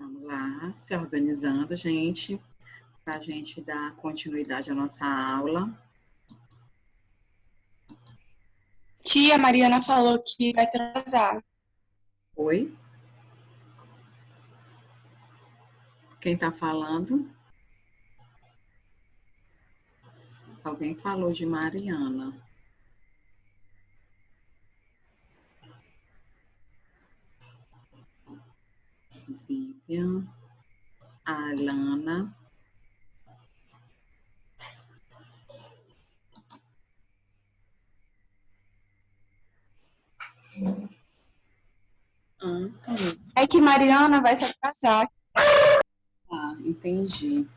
Vamos lá, se organizando, gente, para a gente dar continuidade à nossa aula. Tia, Mariana falou que vai atrasar. Oi? Quem está falando? Alguém falou de Mariana. Vivian, Alana. Antônio. É que Mariana vai se atrasar. Ah, entendi.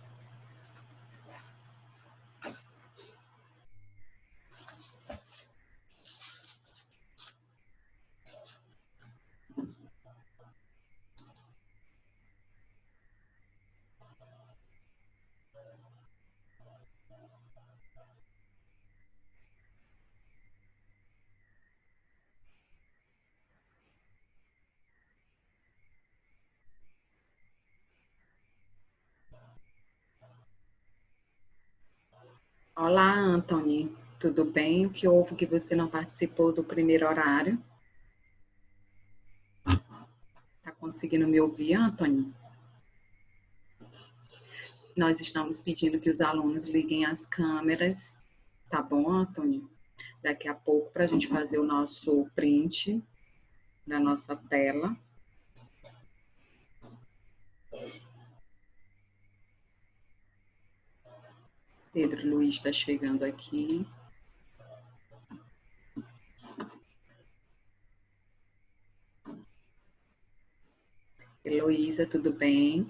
Olá, Anthony. Tudo bem? O que houve que você não participou do primeiro horário? Tá conseguindo me ouvir, Anthony? Nós estamos pedindo que os alunos liguem as câmeras, tá bom, Anthony? Daqui a pouco, para a gente fazer o nosso print da nossa tela. Pedro Luiz está chegando aqui. Heloísa, tudo bem?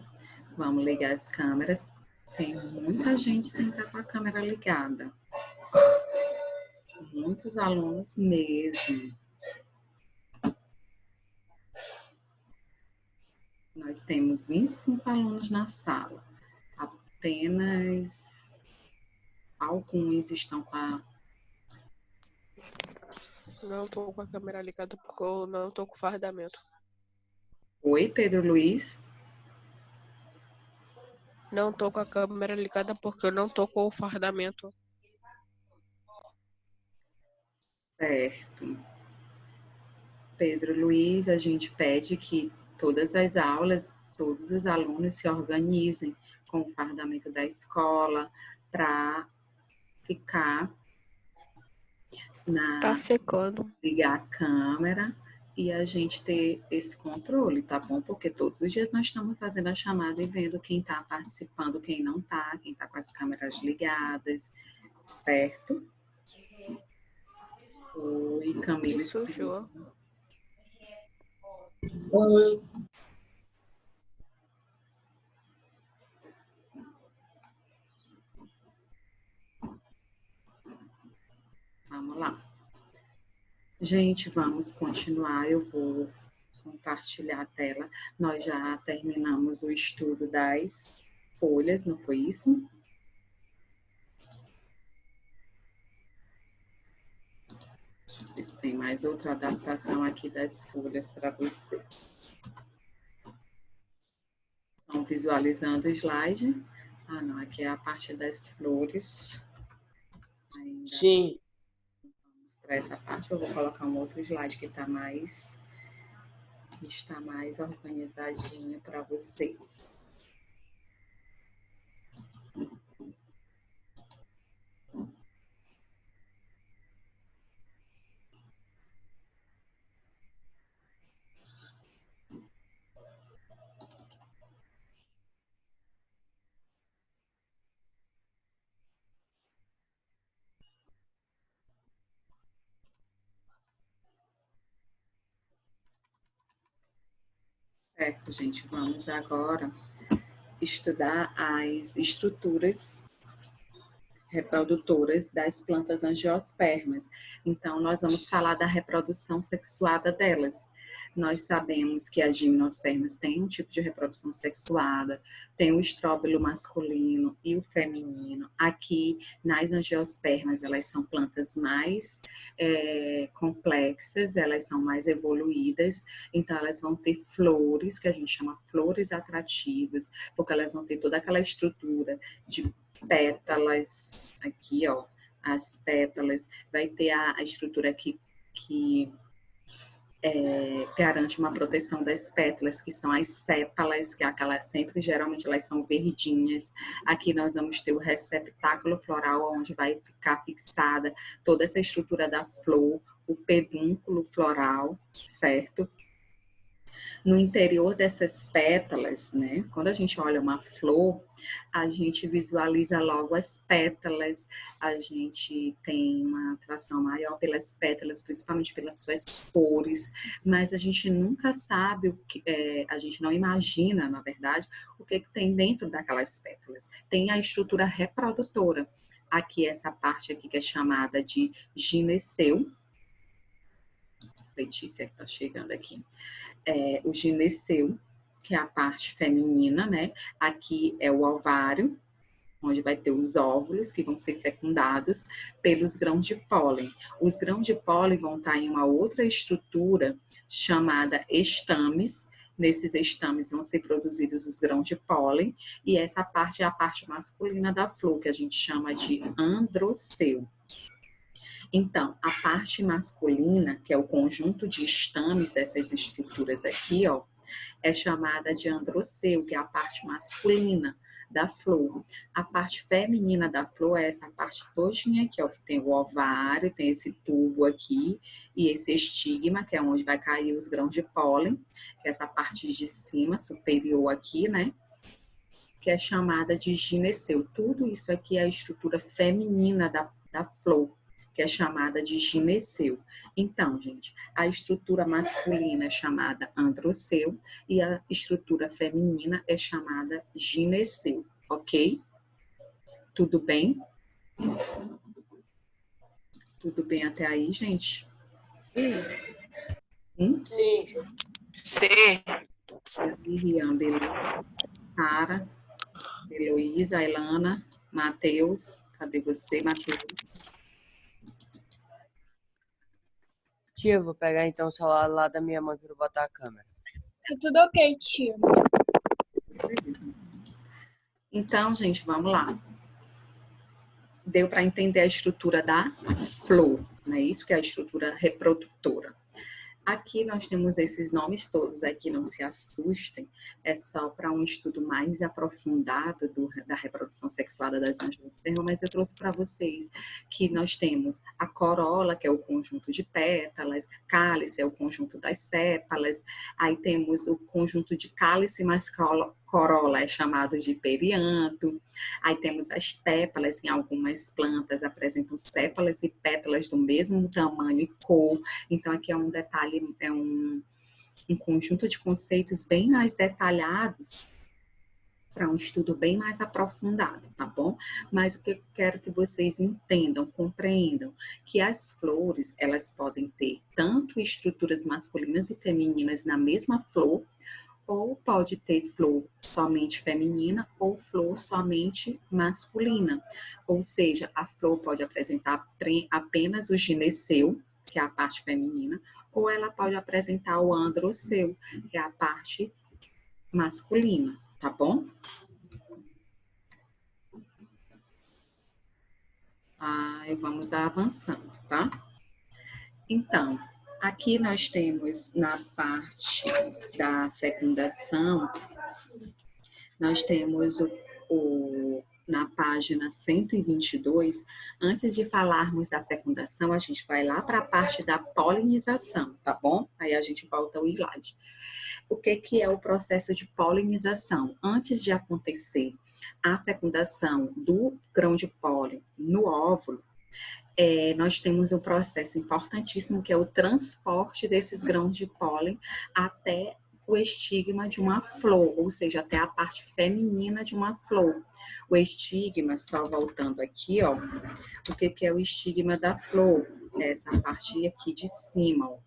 Vamos ligar as câmeras. Tem muita gente sem estar com a câmera ligada. Muitos alunos mesmo. Nós temos 25 alunos na sala. Apenas alguns estão com a... Não tô com a câmera ligada porque eu não tô com fardamento. Oi, Pedro Luiz. Não tô com a câmera ligada porque eu não tô com o fardamento. Certo. Pedro Luiz, a gente pede que todas as aulas, todos os alunos se organizem com o fardamento da escola para ficar Tá secando. ligar a câmera e a gente ter esse controle, tá bom? Porque todos os dias nós estamos fazendo a chamada e vendo quem está participando, quem não está, quem está com as câmeras ligadas, certo? Oi, Camila. Que sujou. Oi. Vamos lá. Gente, vamos continuar. Eu vou compartilhar a tela. Nós já terminamos o estudo das folhas, não foi isso? Deixa eu ver se tem mais outra adaptação aqui das folhas para vocês. Estão visualizando o slide? Ah, não, aqui é a parte das flores. Ainda Sim. vamos para essa parte. Eu vou colocar um outro slide que está mais organizadinho para vocês. Certo, gente, vamos agora estudar as estruturas reprodutoras das plantas angiospermas. Então, nós vamos falar da reprodução sexuada delas. Nós sabemos que as gimnospermas têm um tipo de reprodução sexuada, tem o estróbilo masculino e o feminino. Aqui, nas angiospermas, elas são plantas mais complexas, elas são mais evoluídas, então elas vão ter flores, que a gente chama flores atrativas, porque elas vão ter toda aquela estrutura de pétalas, aqui, ó, as pétalas, vai ter a estrutura aqui que garante uma proteção das pétalas, que são as sépalas, que é aquela, sempre, geralmente, elas são verdinhas. Aqui nós vamos ter o receptáculo floral, onde vai ficar fixada toda essa estrutura da flor, o pedúnculo floral, certo? No interior dessas pétalas, né? Quando a gente olha uma flor, a gente visualiza logo as pétalas, a gente tem uma atração maior pelas pétalas, principalmente pelas suas cores, mas a gente nunca sabe o que, a gente não imagina, na verdade, o que tem dentro daquelas pétalas. Tem a estrutura reprodutora. Aqui, essa parte aqui que é chamada de gineceu. Letícia que está chegando aqui. O gineceu, que é a parte feminina, né? Aqui é o ovário, onde vai ter os óvulos que vão ser fecundados pelos grãos de pólen. Os grãos de pólen vão estar em uma outra estrutura chamada estames. Nesses estames vão ser produzidos os grãos de pólen, e essa parte é a parte masculina da flor, que a gente chama de androceu. Então, a parte masculina, que é o conjunto de estames dessas estruturas aqui, ó, é chamada de androceu, que é a parte masculina da flor. A parte feminina da flor é essa parte todinha aqui, ó, que tem o ovário, tem esse tubo aqui, e esse estigma, que é onde vai cair os grãos de pólen, que é essa parte de cima, superior aqui, né? Que é chamada de gineceu. Tudo isso aqui é a estrutura feminina da flor, que é chamada de gineceu. Então, gente, a estrutura masculina é chamada androceu e a estrutura feminina é chamada gineceu, ok? Tudo bem? Tudo bem até aí, gente? Sim. Sim. Miriam, Sara, Heloísa, Ilana, Matheus. Cadê você, Matheus? Tia, eu vou pegar então o celular lá da minha mãe para botar a câmera. Tá tudo ok, tia. Então, gente, vamos lá. Deu para entender a estrutura da flor, né? Isso que é a estrutura reprodutora. Aqui nós temos esses nomes todos aqui, não se assustem, é só para um estudo mais aprofundado da reprodução sexuada das angiospermas, mas eu trouxe para vocês que nós temos a corola, que é o conjunto de pétalas, cálice é o conjunto das sépalas, aí temos o conjunto de cálice mais corola é chamado de perianto, aí temos as tépalas, em algumas plantas apresentam sépalas e pétalas do mesmo tamanho e cor, então aqui é um detalhe, é um conjunto de conceitos bem mais detalhados para um estudo bem mais aprofundado, tá bom? Mas o que eu quero que vocês entendam, compreendam, que as flores, elas podem ter tanto estruturas masculinas e femininas na mesma flor, ou pode ter flor somente feminina ou flor somente masculina. Ou seja, a flor pode apresentar apenas o gineceu, que é a parte feminina, ou ela pode apresentar o androceu, que é a parte masculina, tá bom? Vamos avançando, tá? Então, aqui nós temos na parte da fecundação, nós temos na página 122, antes de falarmos da fecundação, a gente vai lá para a parte da polinização, tá bom? Aí a gente volta ao slide. O que é o processo de polinização? Antes de acontecer a fecundação do grão de pólen no óvulo, nós temos um processo importantíssimo que é o transporte desses grãos de pólen até o estigma de uma flor, ou seja, até a parte feminina de uma flor. O estigma, só voltando aqui, ó, o que é o estigma da flor? Essa parte aqui de cima, ó.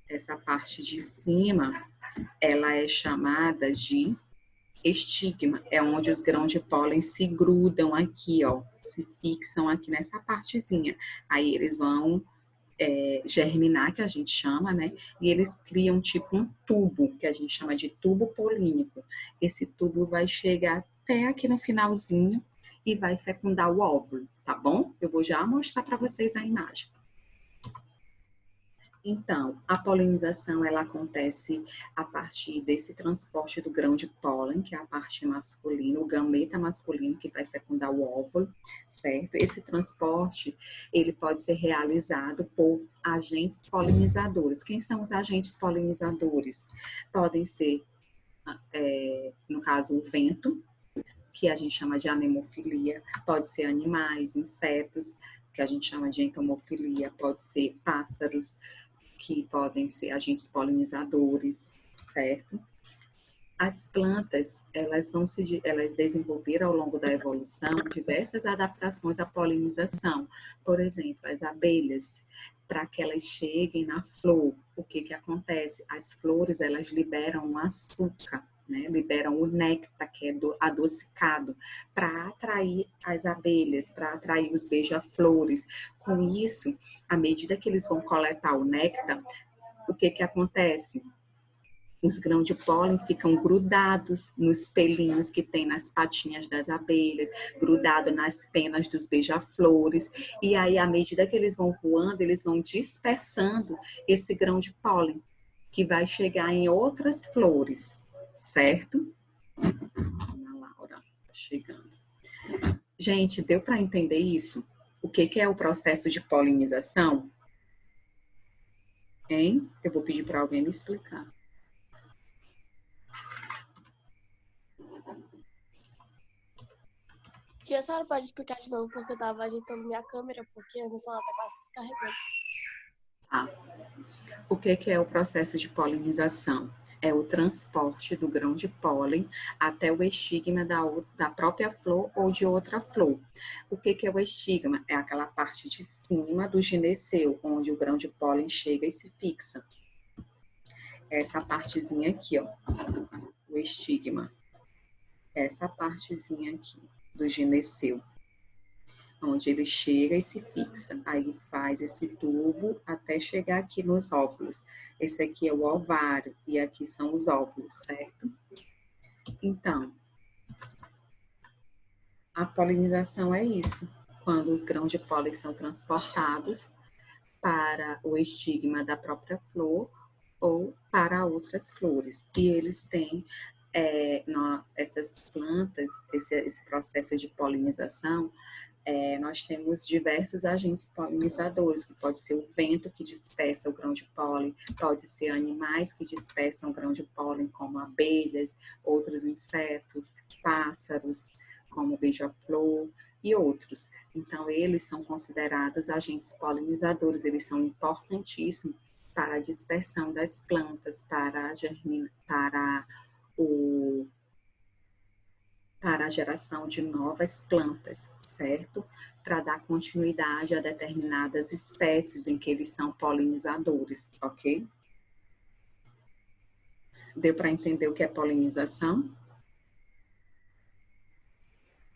Essa parte de cima, ela é chamada de estigma. É onde os grãos de pólen se grudam aqui, ó. Se fixam aqui nessa partezinha. Aí eles vão germinar, que a gente chama, né? E eles criam tipo um tubo, que a gente chama de tubo polínico. Esse tubo vai chegar até aqui no finalzinho e vai fecundar o óvulo, tá bom? Eu vou já mostrar para vocês a imagem. Então, a polinização, ela acontece a partir desse transporte do grão de pólen, que é a parte masculina, o gameta masculino que vai fecundar o óvulo, certo? Esse transporte, ele pode ser realizado por agentes polinizadores. Quem são os agentes polinizadores? Podem ser, no caso, o vento, que a gente chama de anemofilia, pode ser animais, insetos, que a gente chama de entomofilia, pode ser pássaros, que podem ser agentes polinizadores, certo? As plantas, elas desenvolveram ao longo da evolução diversas adaptações à polinização. Por exemplo, as abelhas, para que elas cheguem na flor, o que que acontece? As flores, elas liberam um açúcar, né? Liberam o néctar, que é adocicado, para atrair as abelhas, para atrair os beija-flores. Com isso, à medida que eles vão coletar o néctar, o que que acontece? Os grãos de pólen ficam grudados nos pelinhos que tem nas patinhas das abelhas, grudado nas penas dos beija-flores. E aí, à medida que eles vão voando, eles vão dispersando esse grão de pólen, que vai chegar em outras flores, certo? Ana Laura, tá chegando. Gente, deu para entender isso? O que que é o processo de polinização? Hein? Eu vou pedir para alguém me explicar. Tia, a senhora pode explicar de novo, porque eu tava ajeitando minha câmera, porque a minha celular tá quase descarregando. O que que é o processo de polinização? É o transporte do grão de pólen até o estigma da própria flor ou de outra flor. O que que é o estigma? É aquela parte de cima do gineceu, onde o grão de pólen chega e se fixa. Essa partezinha aqui, ó, o estigma. Essa partezinha aqui do gineceu, onde ele chega e se fixa. Aí faz esse tubo até chegar aqui nos óvulos. Esse aqui é o ovário e aqui são os óvulos, certo? Então, a polinização é isso. Quando os grãos de pólen são transportados para o estigma da própria flor ou para outras flores. E eles têm essas plantas, esse processo de polinização, nós temos diversos agentes polinizadores, que pode ser o vento que dispersa o grão de pólen, pode ser animais que dispersam o grão de pólen, como abelhas, outros insetos, pássaros, como beija-flor e outros. Então, eles são considerados agentes polinizadores, eles são importantíssimos para a dispersão das plantas, para a geração de novas plantas, certo? Para dar continuidade a determinadas espécies em que eles são polinizadores, ok? Deu para entender o que é polinização?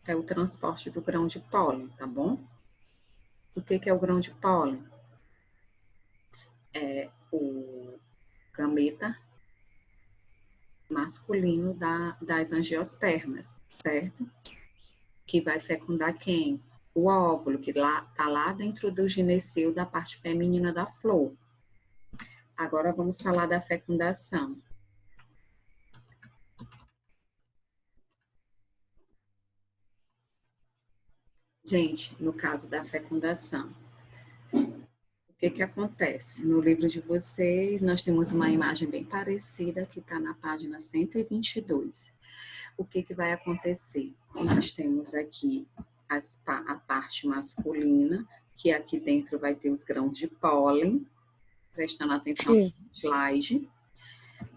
É o transporte do grão de pólen, tá bom? O que é o grão de pólen? É o gameta masculino das angiospermas, certo? Que vai fecundar quem? O óvulo, que está lá dentro do gineceu da parte feminina da flor. Agora vamos falar da fecundação. Gente, no caso da fecundação, o que que acontece? No livro de vocês, nós temos uma imagem bem parecida que está na página 122. O que que vai acontecer? Nós temos aqui a parte masculina, que aqui dentro vai ter os grãos de pólen, prestando atenção no slide.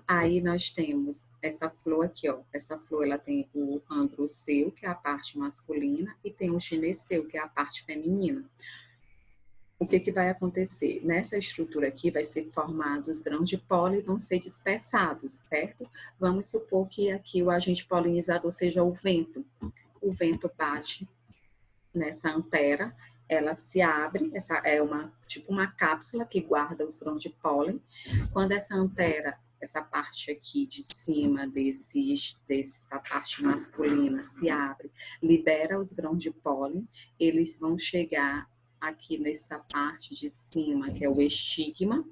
Aí nós temos essa flor aqui, ó. Essa flor, ela tem o androceu, que é a parte masculina, e tem o gineceu, que é a parte feminina. o que vai acontecer? Nessa estrutura aqui vai ser formado os grãos de pólen e vão ser dispersados, certo? Vamos supor que aqui o agente polinizador seja o vento. O vento bate nessa antera, ela se abre, essa é tipo uma cápsula que guarda os grãos de pólen. Quando essa antera, essa parte aqui de cima dessa parte masculina se abre, libera os grãos de pólen, eles vão chegar aqui nessa parte de cima, que é o estigma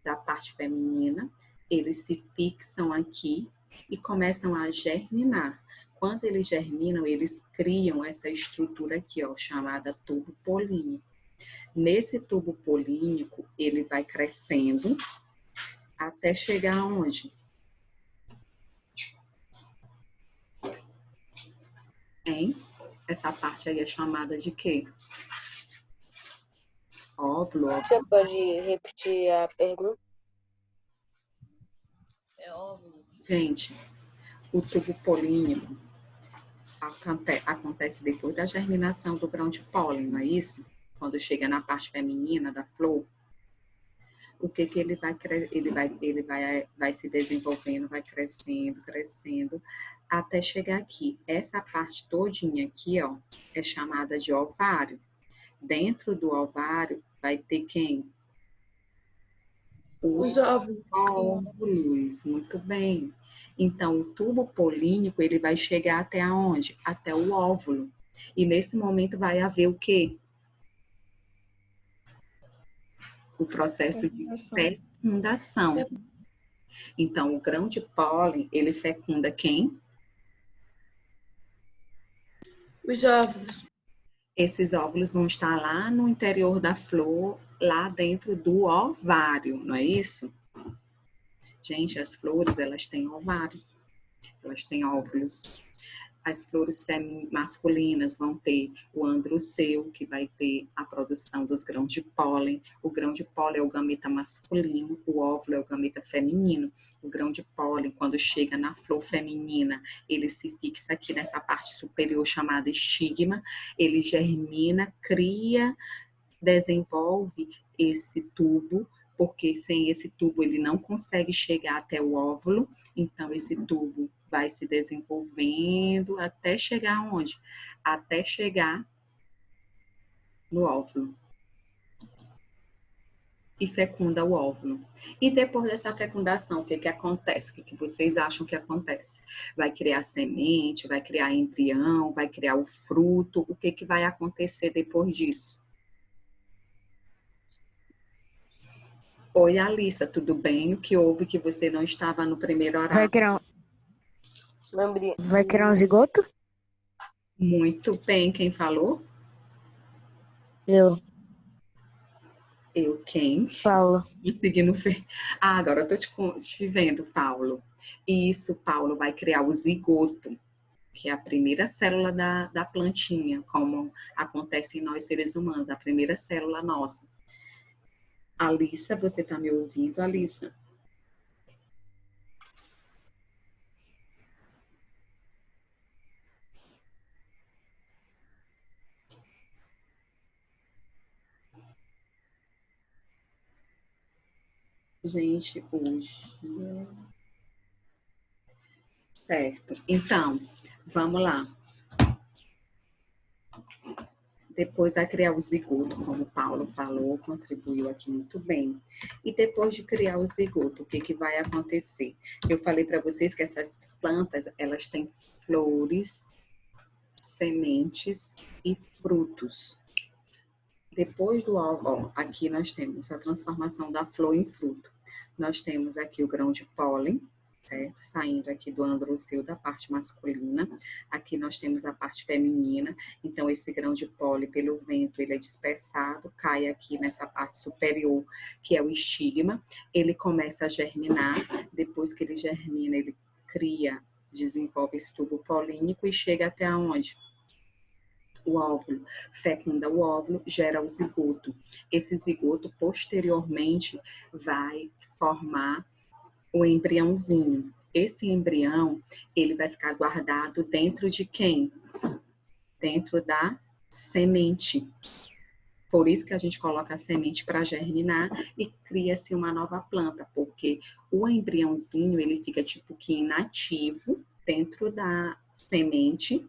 da parte feminina, eles se fixam aqui e começam a germinar. Quando eles germinam, eles criam essa estrutura aqui, ó, chamada tubo polínico. Nesse tubo polínico, ele vai crescendo até chegar aonde? Hein? Essa parte aí é chamada de quê? Óvulo. Você pode repetir a pergunta? Gente, o tubo polínico acontece depois da germinação do grão de pólen, não é isso? Quando chega na parte feminina da flor, o que ele vai se desenvolvendo, vai crescendo, até chegar aqui. Essa parte todinha aqui, ó, é chamada de ovário. Dentro do ovário vai ter quem? Os óvulos. Óvulos, muito bem. Então, o tubo polínico, ele vai chegar até aonde? Até o óvulo. E nesse momento vai haver o quê? O processo de fecundação. Então, o grão de pólen, ele fecunda quem? Os óvulos. Esses óvulos vão estar lá no interior da flor, lá dentro do ovário, não é isso? Gente, as flores, elas têm ovário, elas têm óvulos. As flores masculinas vão ter o androceu, que vai ter a produção dos grãos de pólen. O grão de pólen é o gameta masculino, o óvulo é o gameta feminino. O grão de pólen, quando chega na flor feminina, ele se fixa aqui nessa parte superior chamada estigma, ele germina, cria, desenvolve esse tubo, porque sem esse tubo ele não consegue chegar até o óvulo, então esse tubo vai se desenvolvendo até chegar aonde? Até chegar no óvulo. E fecunda o óvulo. E depois dessa fecundação, o que acontece? O que vocês acham que acontece? Vai criar semente, vai criar embrião, vai criar o fruto. O que vai acontecer depois disso? Oi, Alissa, tudo bem? O que houve que você não estava no primeiro horário? Vai criar um zigoto? Muito bem, quem falou? Eu, Eu quem? Paulo. Conseguindo ver. Ah, agora eu tô te vendo, Paulo. Isso, Paulo, vai criar o zigoto, que é a primeira célula da plantinha, como acontece em nós seres humanos, a primeira célula nossa. Alissa, você tá me ouvindo, Alissa? Gente, hoje... Certo. Então, vamos lá. Depois vai criar o zigoto, como o Paulo falou, contribuiu aqui muito bem. E depois de criar o zigoto, o que vai acontecer? Eu falei para vocês que essas plantas, elas têm flores, sementes e frutos. Depois do óvulo, aqui nós temos a transformação da flor em fruto. Nós temos aqui o grão de pólen, certo? Saindo aqui do androceu da parte masculina. Aqui nós temos a parte feminina. Então, esse grão de pólen, pelo vento, ele é dispersado, cai aqui nessa parte superior, que é o estigma. Ele começa a germinar. Depois que ele germina, ele cria, desenvolve esse tubo polínico e chega até onde? O óvulo, fecunda o óvulo, gera o zigoto. Esse zigoto, posteriormente, vai formar o embriãozinho. Esse embrião, ele vai ficar guardado dentro de quem? Dentro da semente. Por isso que a gente coloca a semente para germinar e cria-se uma nova planta, porque o embriãozinho, ele fica tipo que inativo dentro da semente,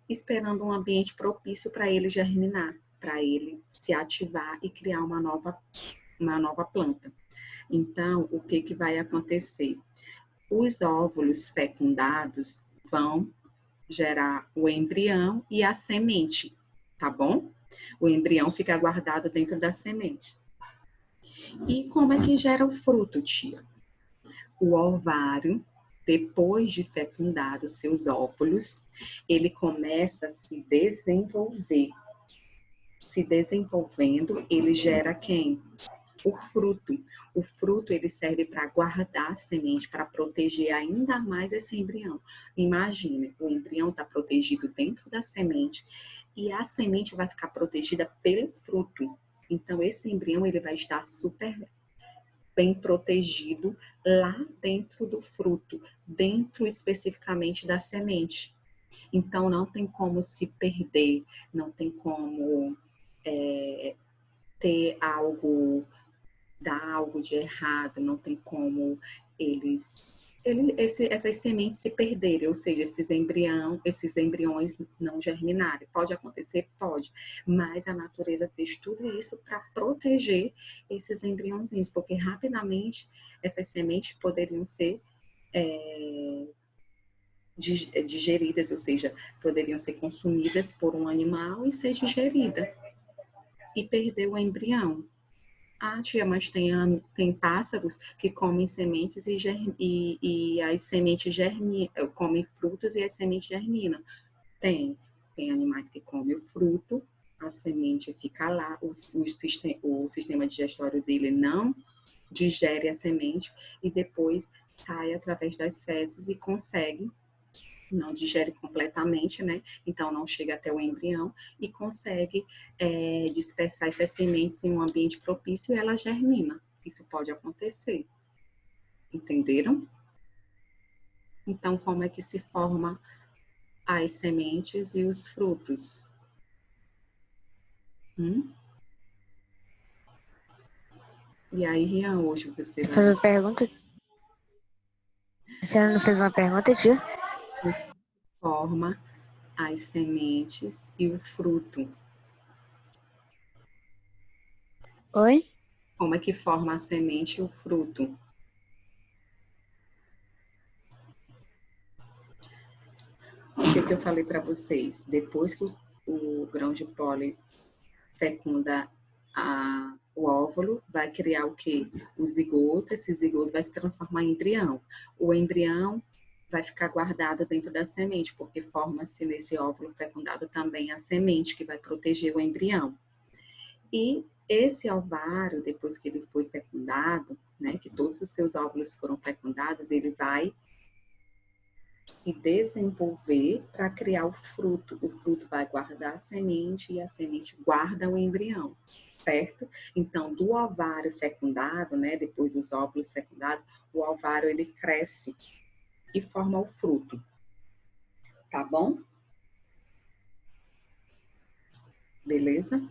esperando um ambiente propício para ele germinar, para ele se ativar e criar uma nova planta. Então, o que que vai acontecer? Os óvulos fecundados vão gerar o embrião e a semente, tá bom? O embrião fica guardado dentro da semente. E como é que gera o fruto, tia? O ovário, depois de fecundado seus óvulos, ele começa a se desenvolver. Se desenvolvendo, ele gera quem? O fruto. O fruto, ele serve para guardar a semente, para proteger ainda mais esse embrião. Imagine, o embrião está protegido dentro da semente e a semente vai ficar protegida pelo fruto. Então, esse embrião, ele vai estar super bem protegido lá dentro do fruto, dentro especificamente da semente. Então, não tem como se perder, não tem como ter algo, dar algo de errado, não tem como essas sementes se perderem, ou seja, esses embriões não germinarem. Pode acontecer? Pode, mas a natureza fez tudo isso para proteger esses embriãozinhos, porque rapidamente essas sementes poderiam ser digeridas, ou seja, poderiam ser consumidas por um animal e ser digerida e perder o embrião. Ah, tia, mas tem pássaros que comem sementes e as sementes comem frutos e as sementes germinam. Tem animais que comem o fruto, a semente fica lá, o sistema digestório dele não digere a semente e depois sai através das fezes e consegue, não digere completamente, né? Então não chega até o embrião e consegue dispersar essas sementes em um ambiente propício e ela germina. Isso pode acontecer. Entenderam? Então, como é que se forma as sementes e os frutos? E aí, Rian, hoje você vai... Fazer uma pergunta? A senhora não fez uma pergunta, tio? Forma as sementes e o fruto. Oi? Como é que forma a semente e o fruto? O que eu falei para vocês? Depois que o grão de pólen fecunda o óvulo, vai criar o quê? O zigoto, esse zigoto vai se transformar em embrião. O embrião vai ficar guardado dentro da semente, porque forma-se nesse óvulo fecundado também a semente, que vai proteger o embrião. E esse ovário, depois que ele foi fecundado, né, que todos os seus óvulos foram fecundados, ele vai se desenvolver para criar o fruto. O fruto vai guardar a semente e a semente guarda o embrião, certo? Então, do ovário fecundado, né, depois dos óvulos fecundados, o ovário ele cresce e forma o fruto. Tá bom? Beleza?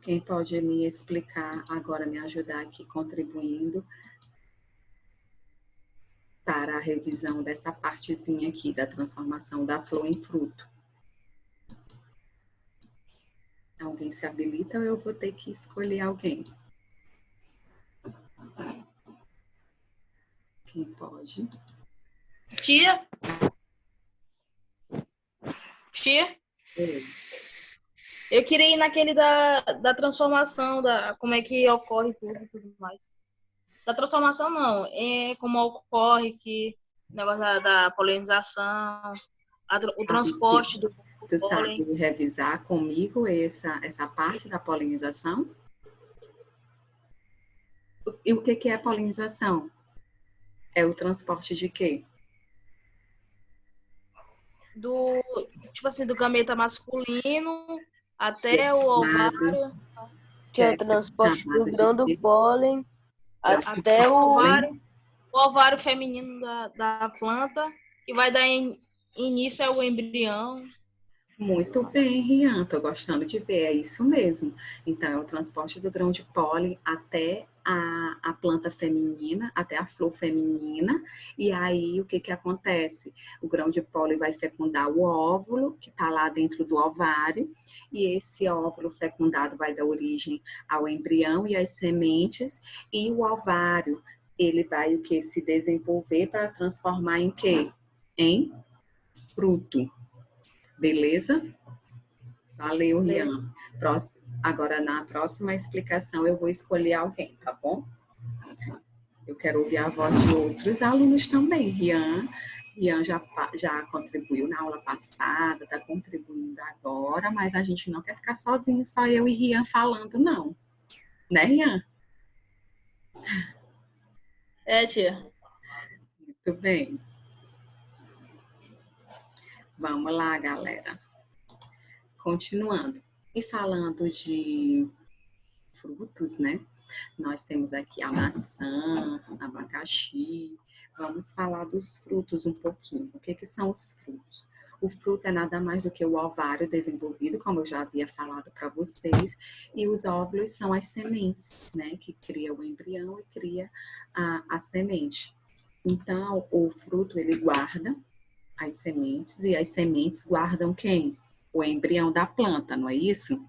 Quem pode me explicar agora, me ajudar aqui contribuindo para a revisão dessa partezinha aqui da transformação da flor em fruto? Alguém se habilita ou eu vou ter que escolher alguém? Quem pode? Tia? Oi. Eu queria ir naquele da transformação, como é que ocorre tudo e tudo mais. Da transformação, não. É como ocorre que o negócio da polinização, o transporte do Tu pólen. sabe revisar comigo essa parte da polinização? E o que é a polinização? É o transporte de quê? Tipo assim, do gameta masculino até o ovário. Que é o transporte do grão do pólen até o ovário feminino da planta, que vai dar início ao embrião. Muito bem, Rian, estou gostando de ver, é isso mesmo. Então, é o transporte do grão de pólen até a planta feminina, até a flor feminina, e aí o que que acontece? O grão de pólen vai fecundar o óvulo, que está lá dentro do ovário, e esse óvulo fecundado vai dar origem ao embrião e às sementes, e o ovário, ele vai o que? Se desenvolver para transformar em quê? Em fruto. Beleza? Valeu, Rian. Agora, na próxima explicação, eu vou escolher alguém, tá bom? Eu quero ouvir a voz de outros alunos também. Rian já contribuiu na aula passada, está contribuindo agora, mas a gente não quer ficar sozinho, só eu e Rian falando, não. Né, Rian? É, tia. Muito bem. Vamos lá, galera. Continuando. E falando de frutos, né? Nós temos aqui a maçã, abacaxi. Vamos falar dos frutos um pouquinho. O que são os frutos? O fruto é nada mais do que o ovário desenvolvido, como eu já havia falado para vocês, e os óvulos são as sementes, né? Que cria o embrião e cria a semente. Então, o fruto, ele guarda as sementes, e as sementes guardam quem? O embrião da planta, não é isso?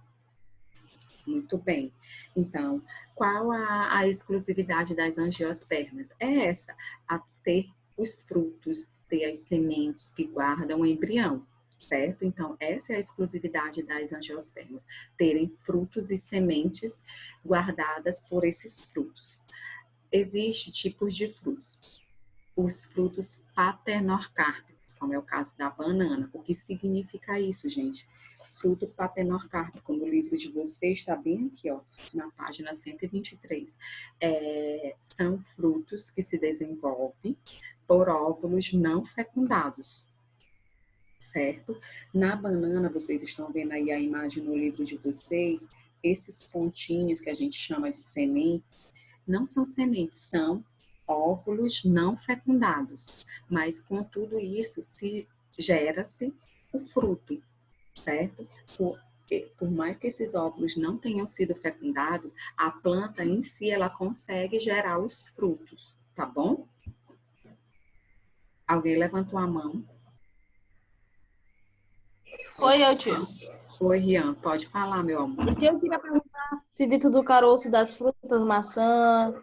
Muito bem. Então, qual a exclusividade das angiospermas? É essa, a ter os frutos, ter as sementes que guardam o embrião, certo? Então, essa é a exclusividade das angiospermas, terem frutos e sementes guardadas por esses frutos. Existem tipos de frutos. Os frutos paternorcárpicos, como é o caso da banana. O que significa isso, gente? Fruto paternorcárpico, no livro de vocês, está bem aqui, ó, na página 123. São frutos que se desenvolvem por óvulos não fecundados, certo? Na banana, vocês estão vendo aí a imagem no livro de vocês, esses pontinhos que a gente chama de sementes, não são sementes, são óvulos não fecundados, mas com tudo isso gera-se o fruto, certo? Por mais que esses óvulos não tenham sido fecundados, a planta em si, ela consegue gerar os frutos, tá bom? Alguém levantou a mão? Oi, eu, tia. Oi, Rian, pode falar, meu amor. E tia, eu queria perguntar se dentro do caroço das frutas, maçã,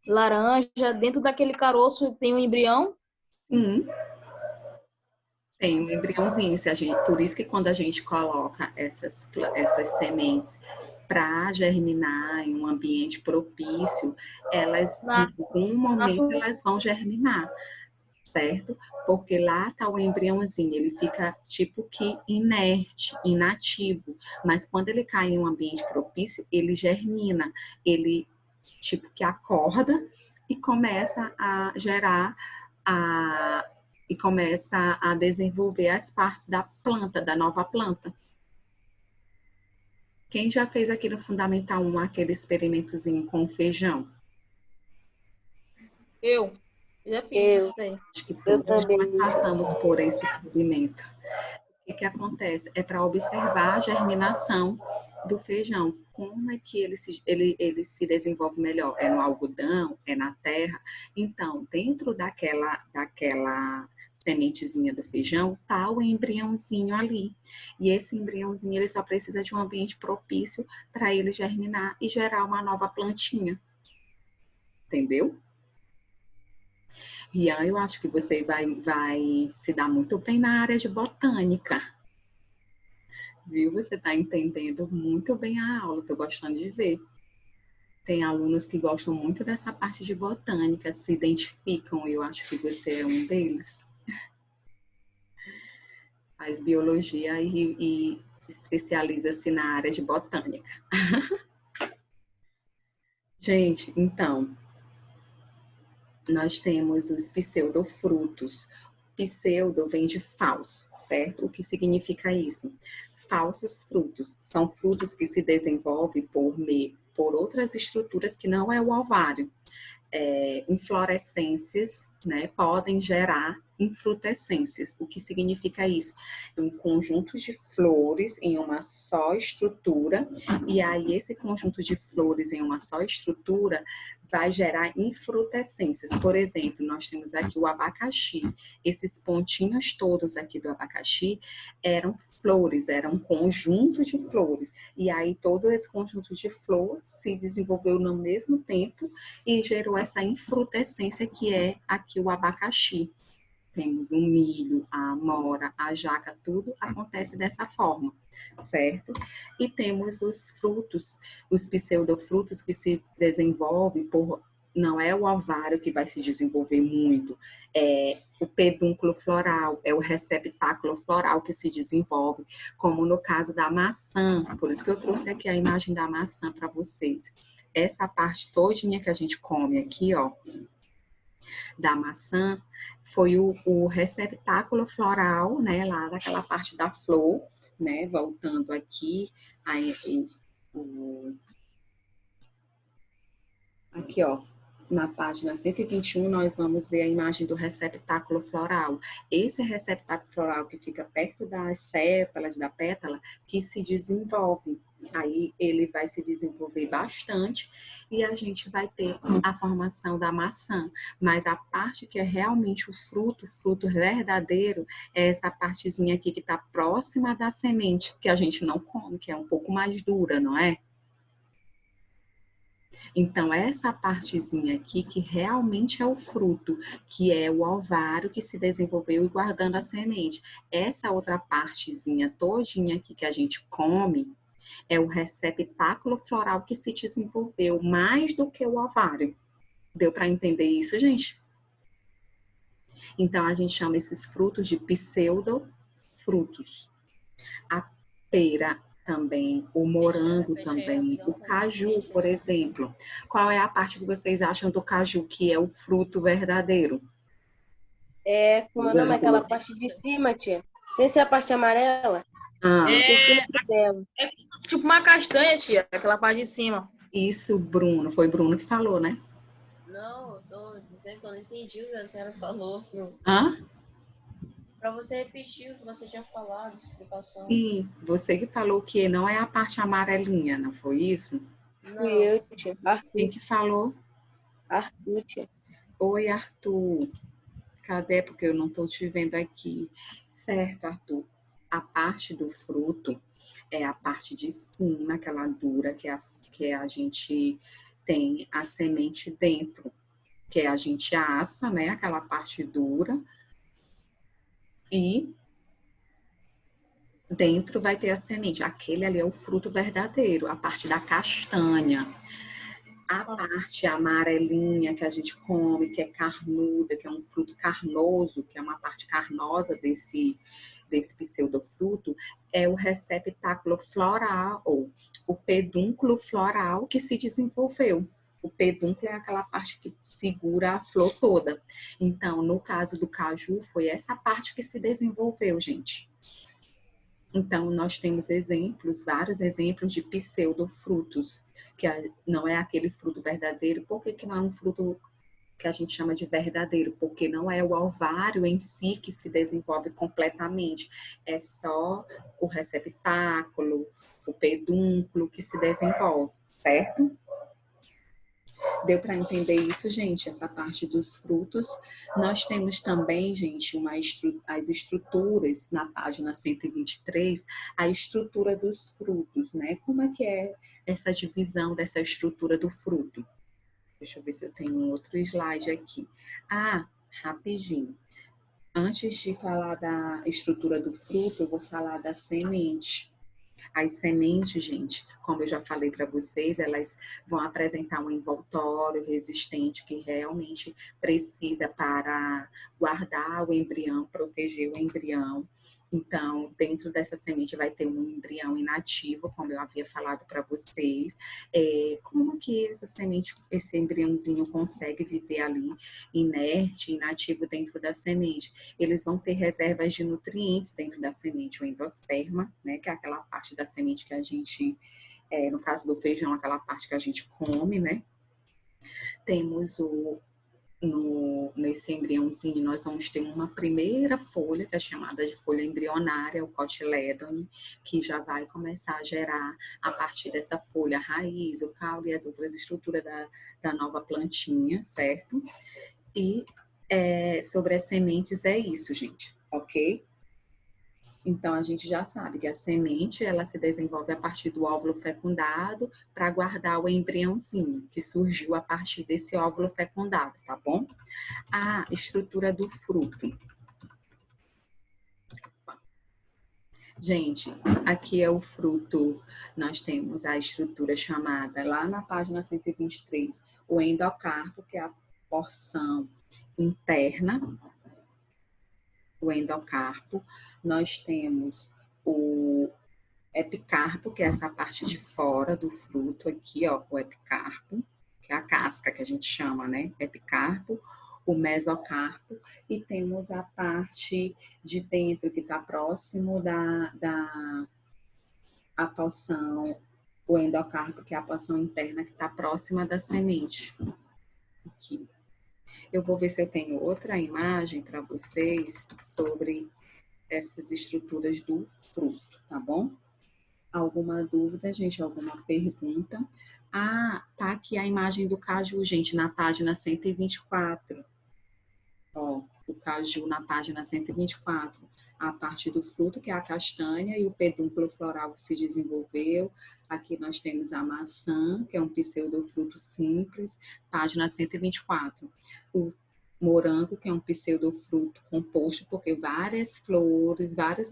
laranja, dentro daquele caroço tem um embrião? Sim. Tem um embriãozinho, por isso que quando a gente coloca essas sementes para germinar em um ambiente propício, elas, em algum momento, elas vão germinar, certo? Porque lá está o embriãozinho, ele fica tipo que inerte, inativo, mas quando ele cai em um ambiente propício, ele germina, ele tipo que acorda e começa a gerar e começa a desenvolver as partes da planta, da nova planta. Quem já fez aqui no Fundamental 1 aquele experimentozinho com feijão? Eu já fiz isso daí. Acho que todos nós passamos por esse experimento. O que acontece? É para observar a germinação do feijão. Como é que ele se desenvolve melhor? É no algodão? É na terra? Então, dentro daquela sementezinha do feijão, tá o embriãozinho ali. E esse embriãozinho, ele só precisa de um ambiente propício para ele germinar e gerar uma nova plantinha. Entendeu? Rian, eu acho que você vai se dar muito bem na área de botânica. Viu? Você está entendendo muito bem a aula, estou gostando de ver. Tem alunos que gostam muito dessa parte de botânica, se identificam, eu acho que você é um deles. Faz biologia e especializa-se na área de botânica. Gente, então, nós temos os pseudofrutos. Pseudo vem de falso, certo? O que significa isso? Falsos frutos são frutos que se desenvolvem por outras estruturas que não é o ovário. Inflorescências, né, podem gerar infrutescências. O que significa isso? Um conjunto de flores em uma só estrutura, e aí esse conjunto de flores em uma só estrutura vai gerar infrutescências. Por exemplo, nós temos aqui o abacaxi. Esses pontinhos todos aqui do abacaxi eram flores, era um conjunto de flores. E aí todo esse conjunto de flores se desenvolveu no mesmo tempo e gerou essa infrutescência que é aqui o abacaxi. Temos o milho, a amora, a jaca, tudo acontece dessa forma, certo? E temos os frutos, os pseudofrutos que se desenvolvem por... Não é o ovário que vai se desenvolver muito, é o pedúnculo floral, é o receptáculo floral que se desenvolve, como no caso da maçã. Por isso que eu trouxe aqui a imagem da maçã para vocês. Essa parte todinha que a gente come aqui, ó, da maçã, foi o receptáculo floral, né, lá daquela parte da flor, né, voltando aqui, aí, aqui, ó, na página 121, nós vamos ver a imagem do receptáculo floral. Esse receptáculo floral que fica perto das sépalas da pétala, que se desenvolve. Aí ele vai se desenvolver bastante e a gente vai ter a formação da maçã. Mas a parte que é realmente o fruto verdadeiro, é essa partezinha aqui que está próxima da semente, que a gente não come, que é um pouco mais dura, não é? Então, essa partezinha aqui, que realmente é o fruto, que é o ovário que se desenvolveu e guardando a semente. Essa outra partezinha todinha aqui que a gente come, é o receptáculo floral que se desenvolveu mais do que o ovário. Deu para entender isso, gente? Então, a gente chama esses frutos de pseudofrutos. A pera também, o morango também, o caju, por exemplo. Qual é a parte que vocês acham do caju que é o fruto verdadeiro? Como é o nome? Aquela parte de cima, tia. Sem ser a parte amarela. Em cima dela. É tipo uma castanha, tia, aquela parte de cima. Isso, Bruno. Foi Bruno que falou, né? Não, eu tô dizendo que eu não entendi o que a senhora falou. Hã? Para você repetir o que você tinha falado, explicação. Sim, você que falou que não é a parte amarelinha, não foi isso? Fui eu, tia. Quem que falou? Arthur, tia. Oi, Arthur. Cadê? Porque eu não estou te vendo aqui. Certo, Arthur. A parte do fruto é a parte de cima, aquela dura, que a gente tem a semente dentro, que a gente assa, né? Aquela parte dura. E dentro vai ter a semente. Aquele ali é o fruto verdadeiro, a parte da castanha. A parte amarelinha que a gente come, que é carnuda, que é um fruto carnoso, que é uma parte carnosa desse pseudofruto, é o receptáculo floral, ou o pedúnculo floral que se desenvolveu. O pedúnculo é aquela parte que segura a flor toda. Então, no caso do caju, foi essa parte que se desenvolveu, gente. Então, nós temos exemplos, vários exemplos de pseudofrutos, que não é aquele fruto verdadeiro. Por que não é um fruto que a gente chama de verdadeiro? Porque não é o ovário em si que se desenvolve completamente. É só o receptáculo, o pedúnculo que se desenvolve, certo? Deu para entender isso, gente? Essa parte dos frutos. Nós temos também, gente, as estruturas, na página 123, a estrutura dos frutos, né? Como é que é essa divisão dessa estrutura do fruto? Deixa eu ver se eu tenho um outro slide aqui. Rapidinho. Antes de falar da estrutura do fruto, eu vou falar da semente. As sementes, gente, como eu já falei para vocês, elas vão apresentar um envoltório resistente que realmente precisa para guardar o embrião, proteger o embrião. Então, dentro dessa semente vai ter um embrião inativo, como eu havia falado para vocês. Como que essa semente, esse embriãozinho consegue viver ali inerte, inativo dentro da semente? Eles vão ter reservas de nutrientes dentro da semente, o endosperma, né, que é aquela parte da semente que a gente, no caso do feijão, aquela parte que a gente come, né? Temos nesse embriãozinho, nós vamos ter uma primeira folha, que é chamada de folha embrionária, o cotilédone, que já vai começar a gerar, a partir dessa folha, a raiz, o caule e as outras estruturas da nova plantinha, certo? E sobre as sementes é isso, gente, ok? Então, a gente já sabe que a semente, ela se desenvolve a partir do óvulo fecundado para guardar o embriãozinho, que surgiu a partir desse óvulo fecundado, tá bom? A estrutura do fruto. Gente, aqui é o fruto, nós temos a estrutura chamada, lá na página 123, o endocarpo, que é a porção interna, o endocarpo. Nós temos o epicarpo, que é essa parte de fora do fruto aqui, ó, o epicarpo, que é a casca que a gente chama, né? Epicarpo, o mesocarpo, e temos a parte de dentro que está próximo a porção, o endocarpo, que é a porção interna que está próxima da semente. Aqui. Eu vou ver se eu tenho outra imagem para vocês sobre essas estruturas do fruto, tá bom? Alguma dúvida, gente? Alguma pergunta? Ah, tá aqui a imagem do caju, gente, na página 124. Ó, o caju na página 124. A parte do fruto, que é a castanha, e o pedúnculo floral que se desenvolveu. Aqui nós temos a maçã, que é um pseudofruto simples, página 124. O morango, que é um pseudofruto composto, porque várias flores, vários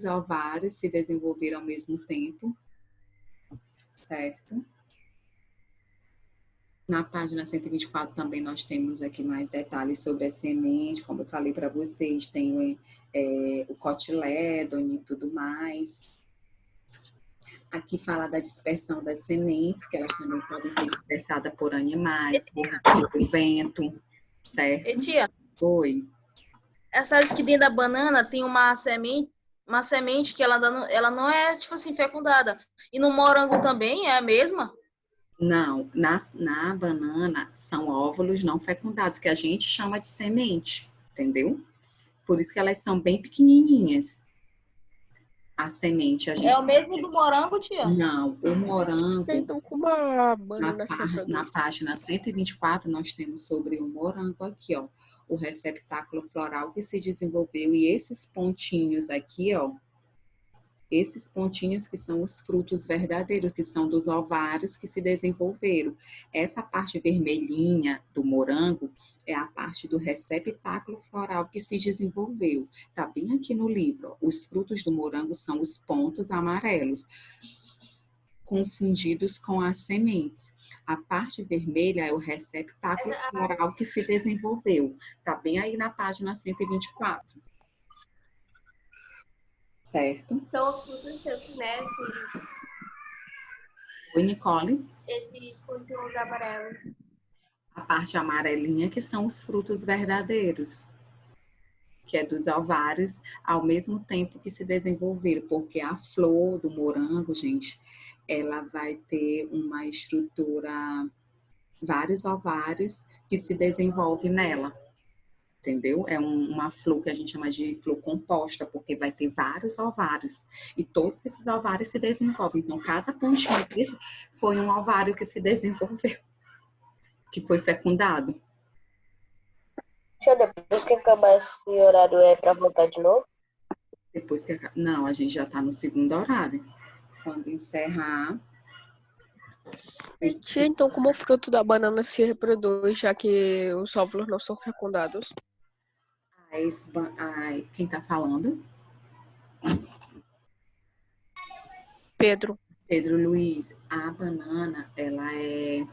ovários se desenvolveram ao mesmo tempo, certo? Na página 124 também nós temos aqui mais detalhes sobre a semente, como eu falei para vocês, tem o cotilédone e tudo mais. Aqui fala da dispersão das sementes, que elas também podem ser dispersadas por animais, por vento, certo? E tia, Oi. essa aqui dentro da banana tem uma semente que ela não é, tipo assim, fecundada. E no morango também é a mesma? Não, na banana são óvulos não fecundados, que a gente chama de semente, entendeu? Por isso que elas são bem pequenininhas. A semente, a gente... É o mesmo do morango, tia? Não, o morango... Então, como a banana na página 124, nós temos sobre o morango aqui, ó. O receptáculo floral que se desenvolveu e esses pontinhos aqui, ó. Esses pontinhos que são os frutos verdadeiros, que são dos ovários que se desenvolveram. Essa parte vermelhinha do morango é a parte do receptáculo floral que se desenvolveu. Está bem aqui no livro. Ó. Os frutos do morango são os pontos amarelos, confundidos com as sementes. A parte vermelha é o receptáculo floral que se desenvolveu. Está bem aí na página 124. Certo? São os frutos secos, né? Oi, Nicole. Esses pontinhos amarelos. A parte amarelinha que são os frutos verdadeiros, que é dos ovários, ao mesmo tempo que se desenvolveram, porque a flor do morango, gente, ela vai ter uma estrutura, vários ovários que se desenvolvem nela. Entendeu? É uma flor que a gente chama de flor composta, porque vai ter vários ovários. E todos esses ovários se desenvolvem. Então, cada pontinho desse foi um ovário que se desenvolveu, que foi fecundado. Tia, depois que acabar esse horário é para voltar de novo? Depois que acabar... Não, a gente já está no segundo horário. Quando encerrar... Tia, então, como o fruto da banana se reproduz, já que os óvulos não são fecundados? Quem está falando? Pedro. Pedro Luiz, a banana, ela é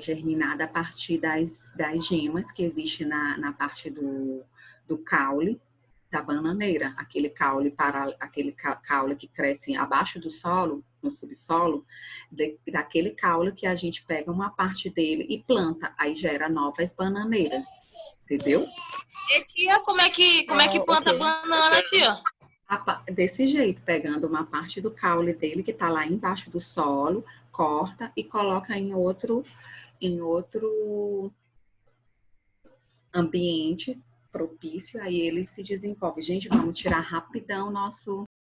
germinada a partir das gemas que existem na parte do caule da bananeira, aquele caule que cresce abaixo do solo, no subsolo, daquele caule que a gente pega uma parte dele e planta, aí gera novas bananeiras, entendeu? E tia, como é que planta a banana, tia? Desse jeito, pegando uma parte do caule dele que está lá embaixo do solo, corta e coloca em outro em outro ambiente propício, aí ele se desenvolve. Gente, vamos tirar rapidão nosso